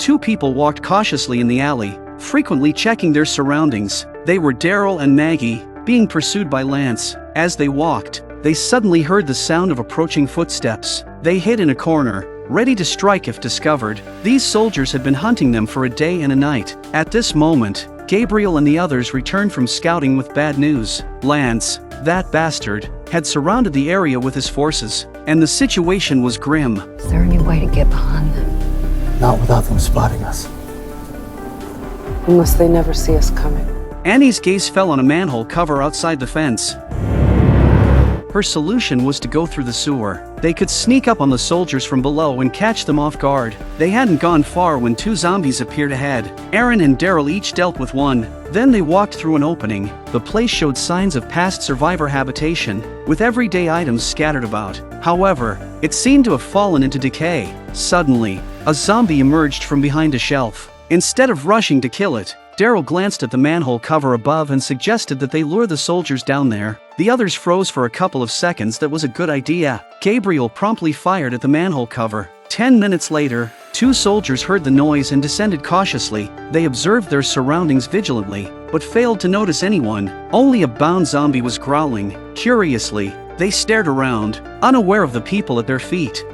Two people walked cautiously in the alley, frequently checking their surroundings. They were Daryl and Maggie, being pursued by Lance. As they walked, they suddenly heard the sound of approaching footsteps. They hid in a corner, ready to strike if discovered. These soldiers had been hunting them for a day and a night. At this moment, Gabriel and the others returned from scouting with bad news. Lance, that bastard, had surrounded the area with his forces, and the situation was grim. Is there any way to get behind them? Not without them spotting us. Unless they never see us coming. Annie's gaze fell on a manhole cover outside the fence. Her solution was to go through the sewer. They could sneak up on the soldiers from below and catch them off guard. They hadn't gone far when two zombies appeared ahead. Aaron and Daryl each dealt with one. Then they walked through an opening. The place showed signs of past survivor habitation, with everyday items scattered about. However, it seemed to have fallen into decay. Suddenly, a zombie emerged from behind a shelf. Instead of rushing to kill it, Daryl glanced at the manhole cover above and suggested that they lure the soldiers down there. The others froze for a couple of seconds. That was a good idea. Gabriel promptly fired at the manhole cover. 10 minutes later, two soldiers heard the noise and descended cautiously. They observed their surroundings vigilantly, but failed to notice anyone. Only a bound zombie was growling. Curiously, they stared around, unaware of the people at their feet.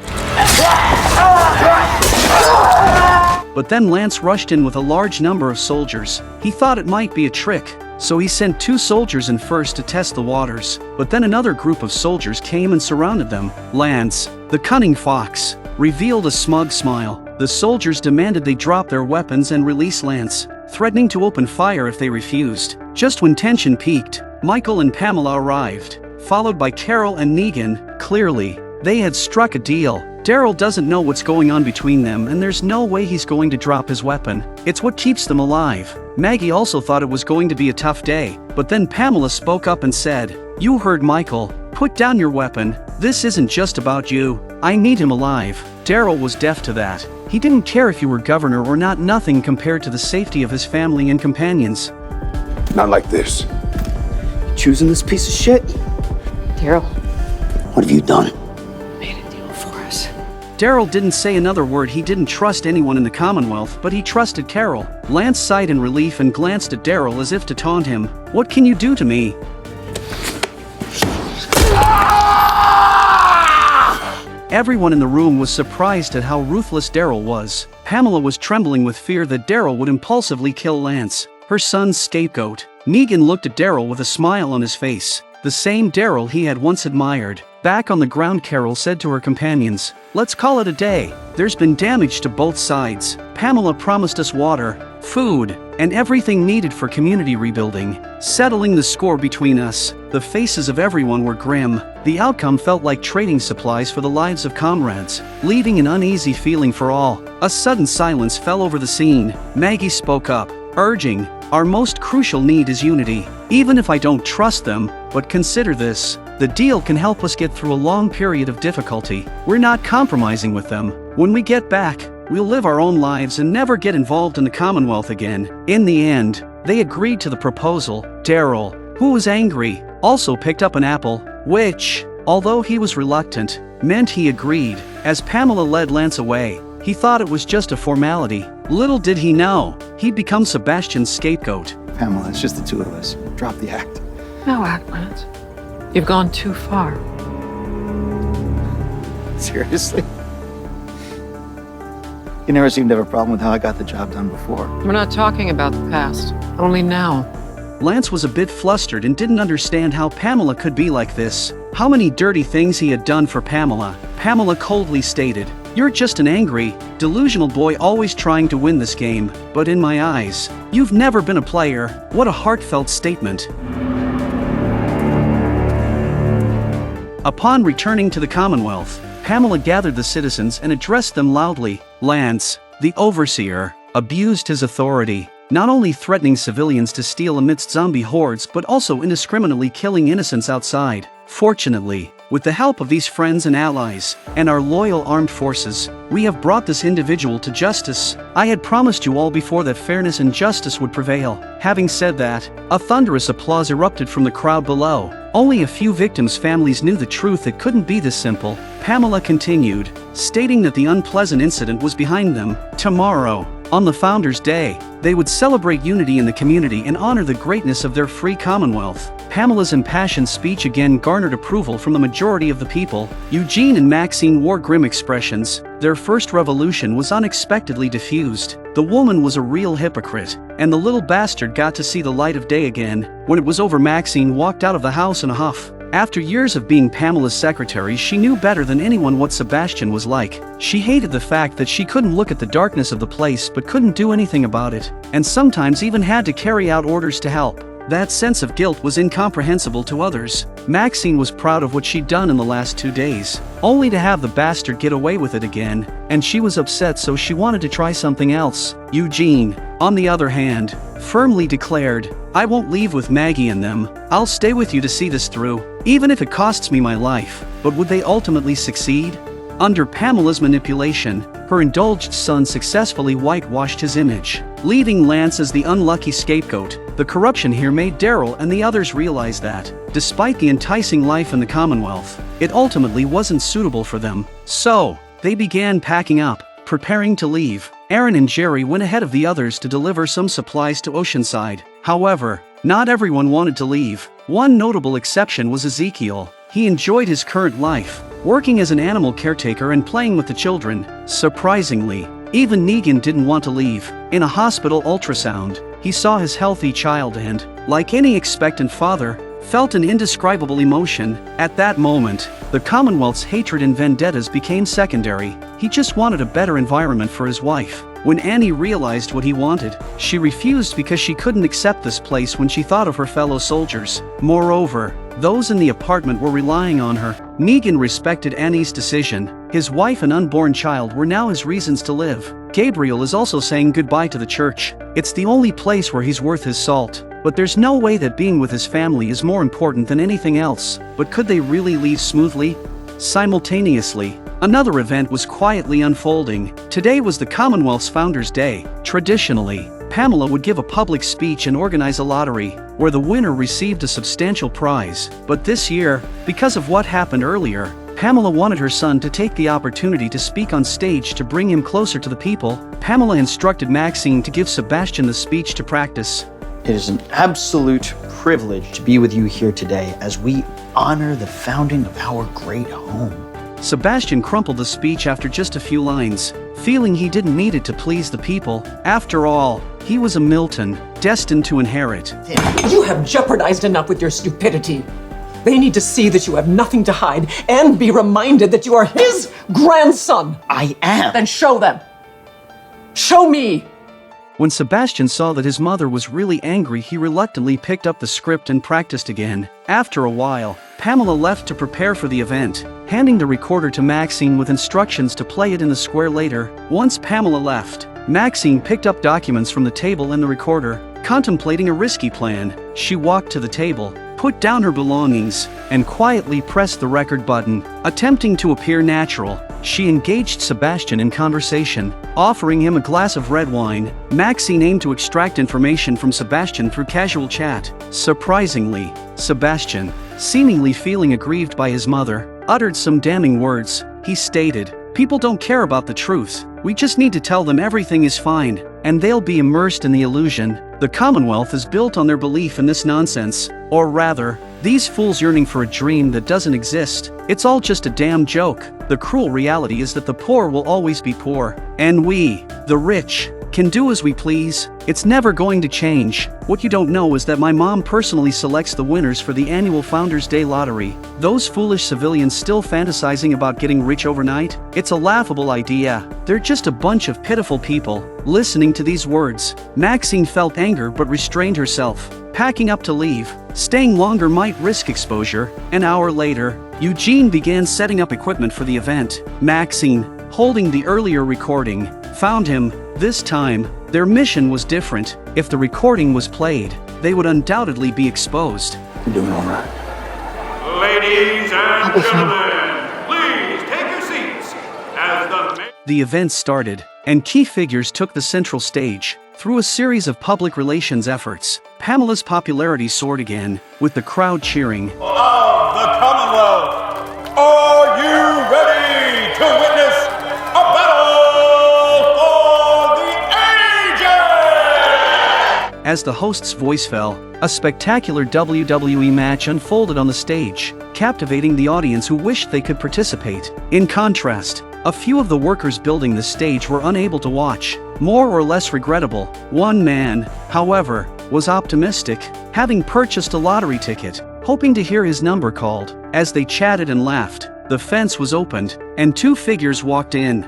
But then Lance rushed in with a large number of soldiers. He thought it might be a trick, so he sent two soldiers in first to test the waters. But then another group of soldiers came and surrounded them. Lance, the cunning fox, revealed a smug smile. The soldiers demanded they drop their weapons and release Lance, threatening to open fire if they refused. Just when tension peaked, Michael and Pamela arrived, followed by Carol and Negan. Clearly, they had struck a deal. Daryl doesn't know what's going on between them, and there's no way he's going to drop his weapon. It's what keeps them alive. Maggie also thought it was going to be a tough day, but then Pamela spoke up and said, "You heard Michael. Put down your weapon. This isn't just about you. I need him alive." Daryl was deaf to that. He didn't care if you were governor or not, nothing compared to the safety of his family and companions. Not like this. Choosing this piece of shit? Daryl. What have you done? Made a deal for us. Daryl didn't say another word. He didn't trust anyone in the Commonwealth, but he trusted Carol. Lance sighed in relief and glanced at Daryl as if to taunt him. "What can you do to me?" Everyone in the room was surprised at how ruthless Daryl was. Pamela was trembling with fear that Daryl would impulsively kill Lance, her son's scapegoat. Negan looked at Daryl with a smile on his face, the same Daryl he had once admired. Back on the ground, Carol said to her companions, "Let's call it a day. There's been damage to both sides. Pamela promised us water, food, and everything needed for community rebuilding, settling the score between us." The faces of everyone were grim. The outcome felt like trading supplies for the lives of comrades, leaving an uneasy feeling for all. A sudden silence fell over the scene. Maggie spoke up, urging, "Our most crucial need is unity. Even if I don't trust them, but consider this. The deal can help us get through a long period of difficulty. We're not compromising with them. When we get back, we'll live our own lives and never get involved in the Commonwealth again." In the end, they agreed to the proposal. Daryl, who was angry, also picked up an apple, which, although he was reluctant, meant he agreed. As Pamela led Lance away, he thought it was just a formality. Little did he know, he'd become Sebastian's scapegoat. Pamela, it's just the two of us. Drop the act. No act, Lance. You've gone too far. Seriously? You never seemed to have a problem with how I got the job done before. We're not talking about the past, only now. Lance was a bit flustered and didn't understand how Pamela could be like this. How many dirty things he had done for Pamela. Pamela coldly stated, "You're just an angry, delusional boy always trying to win this game, but in my eyes, you've never been a player." What a heartfelt statement. Upon returning to the Commonwealth, Pamela gathered the citizens and addressed them loudly. Lance, the overseer, abused his authority, not only threatening civilians to steal amidst zombie hordes but also indiscriminately killing innocents outside. Fortunately, with the help of these friends and allies, and our loyal armed forces, we have brought this individual to justice. I had promised you all before that fairness and justice would prevail. Having said that, a thunderous applause erupted from the crowd below. Only a few victims' families knew the truth. It couldn't be this simple. Pamela continued, stating that the unpleasant incident was behind them. Tomorrow, On the Founders' Day, they would celebrate unity in the community and honor the greatness of their free Commonwealth. Pamela's impassioned speech again garnered approval from the majority of the people. Eugene and Maxine wore grim expressions. Their first revolution was unexpectedly diffused. The woman was a real hypocrite, and the little bastard got to see the light of day again. When it was over, Maxine walked out of the house in a huff. After years of being Pamela's secretary, she knew better than anyone what Sebastian was like. She hated the fact that she couldn't look at the darkness of the place but couldn't do anything about it, and sometimes even had to carry out orders to help. That sense of guilt was incomprehensible to others. Maxine was proud of what she'd done in the last 2 days, only to have the bastard get away with it again, and she was upset, so she wanted to try something else. Eugene, on the other hand, firmly declared, "I won't leave with Maggie and them. I'll stay with you to see this through, even if it costs me my life." But would they ultimately succeed? Under Pamela's manipulation, her indulged son successfully whitewashed his image, leaving Lance as the unlucky scapegoat. The corruption here made Daryl and the others realize that, despite the enticing life in the Commonwealth, it ultimately wasn't suitable for them. So, they began packing up, preparing to leave. Aaron and Jerry went ahead of the others to deliver some supplies to Oceanside. However, not everyone wanted to leave. One notable exception was Ezekiel. He enjoyed his current life, working as an animal caretaker and playing with the children. Surprisingly, even Negan didn't want to leave. In a hospital ultrasound, he saw his healthy child and, like any expectant father, felt an indescribable emotion. At that moment, the Commonwealth's hatred and vendettas became secondary. He just wanted a better environment for his wife. When Annie realized what he wanted, she refused because she couldn't accept this place when she thought of her fellow soldiers. Moreover, those in the apartment were relying on her. Negan respected Annie's decision. His wife and unborn child were now his reasons to live. Gabriel is also saying goodbye to the church. It's the only place where he's worth his salt. But there's no way that being with his family is more important than anything else. But could they really leave smoothly? Simultaneously, another event was quietly unfolding. Today was the Commonwealth's Founders' Day. Traditionally, Pamela would give a public speech and organize a lottery, where the winner received a substantial prize. But this year, because of what happened earlier, Pamela wanted her son to take the opportunity to speak on stage to bring him closer to the people. Pamela instructed Maxine to give Sebastian the speech to practice. It is an absolute privilege to be with you here today as we honor the founding of our great home. Sebastian crumpled the speech after just a few lines, feeling he didn't need it to please the people. After all, he was a Milton, destined to inherit. You have jeopardized enough with your stupidity. They need to see that you have nothing to hide and be reminded that you are his grandson. I am. Then show them. Show me. When Sebastian saw that his mother was really angry, he reluctantly picked up the script and practiced again. After a while, Pamela left to prepare for the event, handing the recorder to Maxine with instructions to play it in the square later. Once Pamela left, Maxine picked up documents from the table and the recorder. Contemplating a risky plan, she walked to the table, put down her belongings, and quietly pressed the record button. Attempting to appear natural, she engaged Sebastian in conversation, offering him a glass of red wine. Maxine aimed to extract information from Sebastian through casual chat. Surprisingly, Sebastian, seemingly feeling aggrieved by his mother, uttered some damning words. He stated, "People don't care about the truth. We just need to tell them everything is fine, and they'll be immersed in the illusion." The Commonwealth is built on their belief in this nonsense. Or rather, these fools yearning for a dream that doesn't exist. It's all just a damn joke. The cruel reality is that the poor will always be poor, and we, the rich, can do as we please. It's never going to change. What you don't know is that my mom personally selects the winners for the annual Founders' Day lottery. Those foolish civilians still fantasizing about getting rich overnight? It's a laughable idea. They're just a bunch of pitiful people. Listening to these words, Maxine felt anger but restrained herself, packing up to leave. Staying longer might risk exposure. An hour later, Eugene began setting up equipment for the event. Maxine, holding the earlier recording, found him. This time, their mission was different. If the recording was played, they would undoubtedly be exposed. You're doing all right. Ladies and gentlemen, please take your seats as the event started, and key figures took the central stage. Through a series of public relations efforts, Pamela's popularity soared again, with the crowd cheering. of the Commonwealth, are you ready to witness a battle for the As the host's voice fell, a spectacular WWE match unfolded on the stage, captivating the audience who wished they could participate. In contrast, a few of the workers building the stage were unable to watch, more or less regrettable. One man, however, was optimistic, having purchased a lottery ticket, hoping to hear his number called. As they chatted and laughed, the fence was opened, and two figures walked in.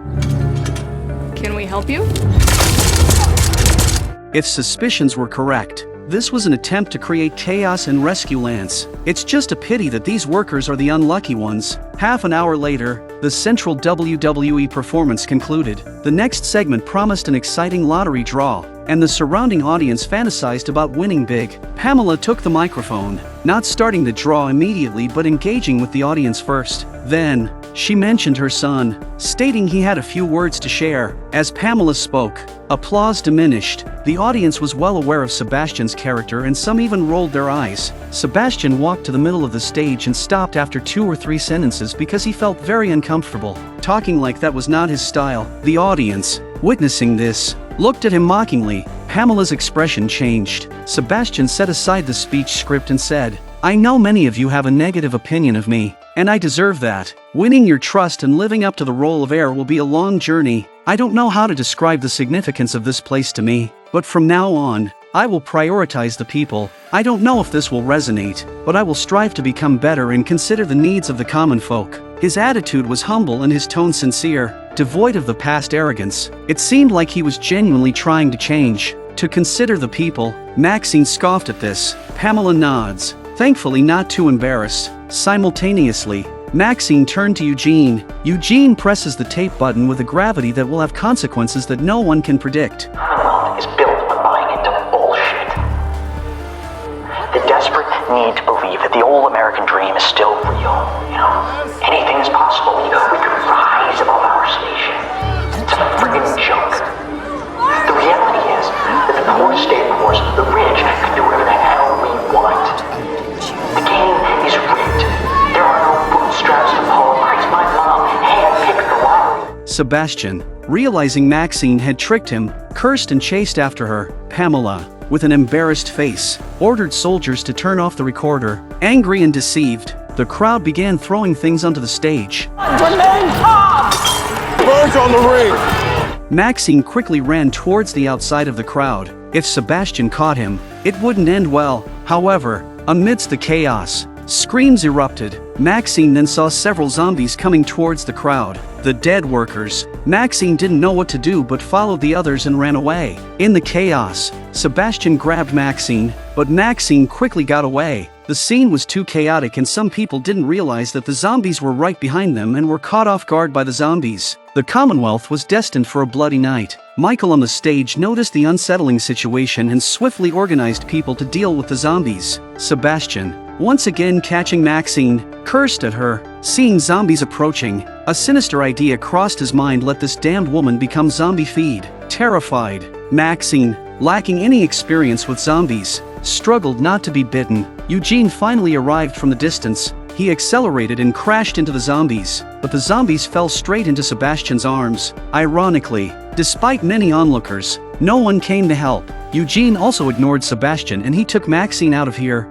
Can we help you? If suspicions were correct, this was an attempt to create chaos and rescue Lance. It's just a pity that these workers are the unlucky ones. Half an hour later, the central WWE performance concluded. The next segment promised an exciting lottery draw, and the surrounding audience fantasized about winning big. Pamela took the microphone, not starting the draw immediately but engaging with the audience first. Then, she mentioned her son, stating he had a few words to share. As Pamela spoke, applause diminished. The audience was well aware of Sebastian's character and some even rolled their eyes. Sebastian walked to the middle of the stage and stopped after 2 or 3 sentences because he felt very uncomfortable. Talking like that was not his style. The audience, witnessing this, looked at him mockingly. Pamela's expression changed. Sebastian set aside the speech script and said, "I know many of you have a negative opinion of me, and I deserve that. Winning your trust and living up to the role of heir will be a long journey. I don't know how to describe the significance of this place to me, but from now on, I will prioritize the people. I don't know if this will resonate, but I will strive to become better and consider the needs of the common folk." His attitude was humble and his tone sincere, devoid of the past arrogance. It seemed like he was genuinely trying to change, to consider the people. Maxine scoffed at this. Pamela nods, thankfully not too embarrassed. Simultaneously, Maxine turned to Eugene. Eugene presses the tape button with a gravity that will have consequences that no one can predict. Commonwealth is built on buying into bullshit. The desperate need to believe that the old American dream is still real. Anything is possible. We could rise above our station. It's a friggin' joke. The reality is that the poor stay poor, the rich can do whatever the hell we want. The game is rigged. There are no bootstraps to pull. My mom handpicked the lottery. Sebastian, realizing Maxine had tricked him, cursed and chased after her. Pamela, with an embarrassed face, ordered soldiers to turn off the recorder. Angry and deceived, the crowd began throwing things onto the stage. Remain calm! Birds on the ring! Maxine quickly ran towards the outside of the crowd. If Sebastian caught him, it wouldn't end well. However, amidst the chaos, screams erupted. Maxine then saw several zombies coming towards the crowd. The dead workers. Maxine didn't know what to do but followed the others and ran away. In the chaos, Sebastian grabbed Maxine, but Maxine quickly got away. The scene was too chaotic and some people didn't realize that the zombies were right behind them and were caught off guard by the zombies. The Commonwealth was destined for a bloody night. Michael on the stage noticed the unsettling situation and swiftly organized people to deal with the zombies. Sebastian, once again catching Maxine, cursed at her. Seeing zombies approaching, a sinister idea crossed his mind: let this damned woman become zombie feed. Terrified, Maxine, lacking any experience with zombies, struggled not to be bitten. Eugene finally arrived from the distance. He accelerated and crashed into the zombies, but the zombies fell straight into Sebastian's arms. Ironically, despite many onlookers, no one came to help. Eugene also ignored Sebastian and he took Maxine out of here.